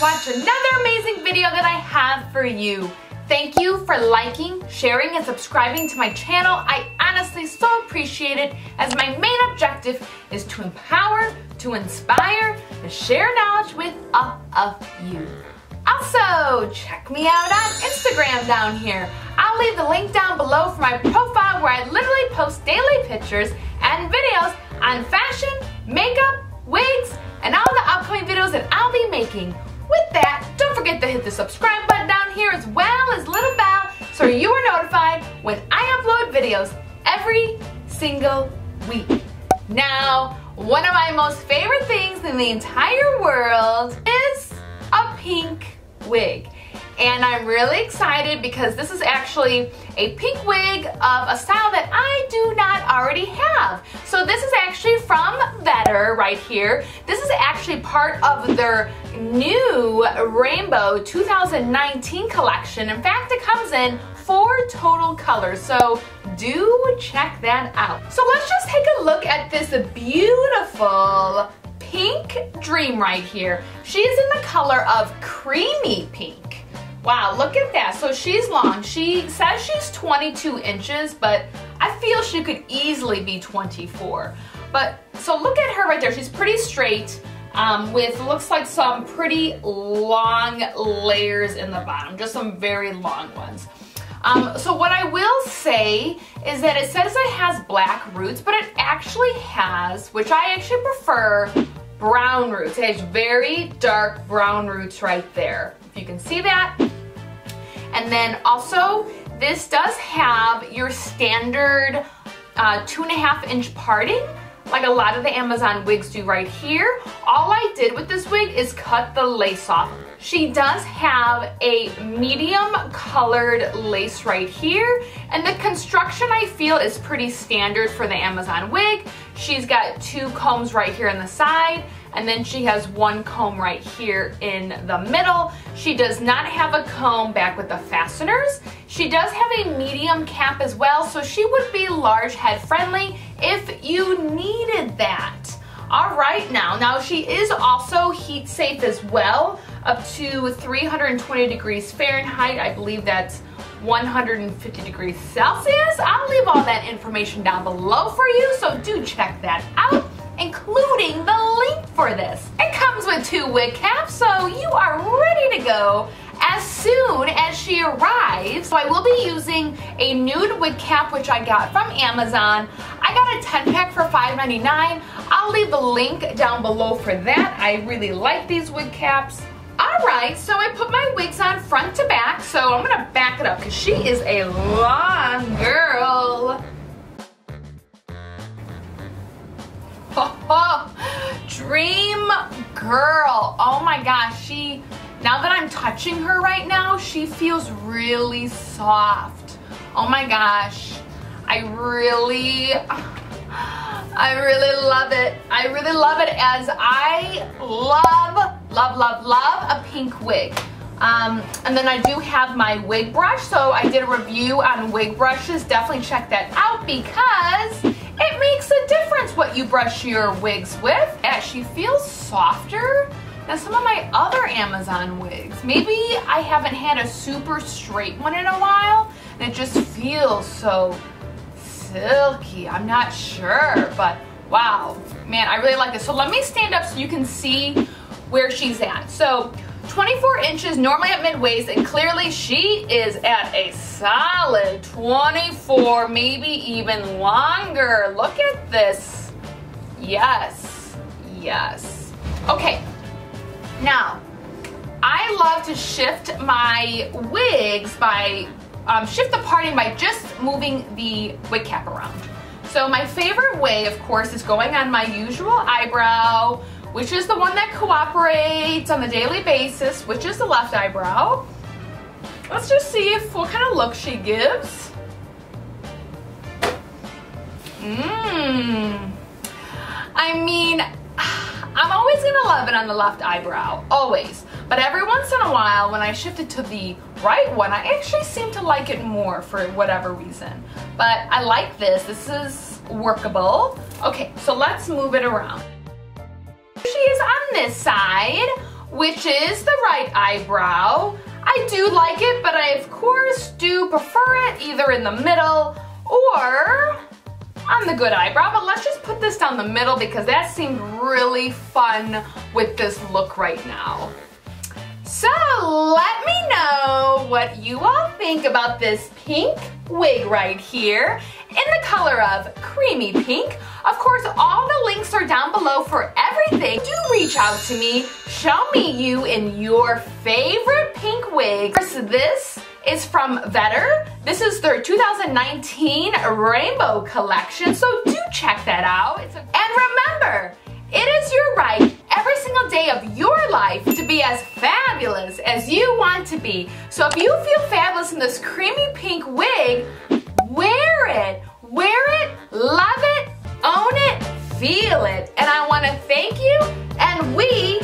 watch another amazing video that I have for you. Thank you for liking, sharing, and subscribing to my channel. I honestly so appreciate it, as my main objective is to empower, to inspire, to share knowledge with all of you. Also, check me out on Instagram down here. I'll leave the link down below for my profile where I literally post daily pictures and videos on fashion, makeup, wigs, and all the upcoming videos that I'll be making. With that, don't forget to hit the subscribe button down here as well as little bell so you are notified when I upload videos every single week. Now, one of my most favorite things in the entire world is a pink wig. And I'm really excited because this is actually a pink wig of a style that I do not already have. So this is actually from Vedar right here. This is actually part of their new Rainbow 2019 collection. In fact, it comes in 4 total colors, so do check that out. So let's just take a look at this beautiful pink dream right here. She is in the color of creamy pink. Wow, look at that. So she's long. She says she's 22 inches, but I feel she could easily be 24. But so look at her right there. She's pretty straight with looks like some pretty long layers in the bottom, just some very long ones. So what I will say is that it says it has black roots, but it actually has, which I actually prefer, brown roots. It has very dark brown roots right there. If you can see that. And then also, this does have your standard 2.5 inch parting, like a lot of the Amazon wigs do right here. All I did with this wig is cut the lace off. She does have a medium colored lace right here, and the construction I feel is pretty standard for the Amazon wig. She's got 2 combs right here on the side, and then she has 1 comb right here in the middle. She does not have a comb back with the fasteners. She does have a medium cap as well, so she would be large head friendly if you needed that. All right, now she is also heat safe as well, up to 320 degrees Fahrenheit. I believe that's 150 degrees Celsius. I'll leave all that information down below for you, so do check that out, including the link for this. It comes with 2 wig caps, so you are ready to go as soon as she arrives. So I will be using a nude wig cap, which I got from Amazon. I got a 10-pack for $5.99. I'll leave the link down below for that. I really like these wig caps. Alright, so I put my wigs on front to back, so I'm going to back it up because she is a long girl. Dream girl. Oh my gosh, now that I'm touching her right now, she feels really soft. Oh my gosh, I really love it. I really love it, as I love a pink wig. And then I do have my wig brush, so I did a review on wig brushes. Definitely check that out because it makes a difference what you brush your wigs with. Yeah, she feels softer than some of my other Amazon wigs. Maybe I haven't had a super straight one in a while, and it just feels so silky. I'm not sure, but wow, man, I really like this. So let me stand up so you can see where she's at. So 24 inches normally at mid-waist, and clearly she is at a solid 24, maybe even longer. Look at this. Yes, yes. Okay, now I love to shift my wigs by shift the parting by just moving the wig cap around. So my favorite way, of course, is going on my usual eyebrow, which is the one that cooperates on a daily basis, which is the left eyebrow. Let's just see what kind of look she gives. I mean, I'm always gonna love it on the left eyebrow, always. But every once in a while, when I shift it to the right one, I actually seem to like it more for whatever reason. But I like this. This is workable. Okay, so let's move it around. She is on this side which is the right eyebrow. I do like it, but I of course do prefer it either in the middle or on the good eyebrow. But let's just put this down the middle because that seemed really fun with this look right now. So let me know what you all think about this pink wig right here in the color of creamy pink. Of course, all the links are down below for everything. Do reach out to me. Show me you in your favorite pink wig. This is from Vedar. This is their 2019 Rainbow collection, so do check that out. And remember, it is your right every single day of your life to be as fabulous as you want to be. So if you feel fabulous in this creamy pink wig, wear it, love it, own it, feel it. And I want to thank you, and we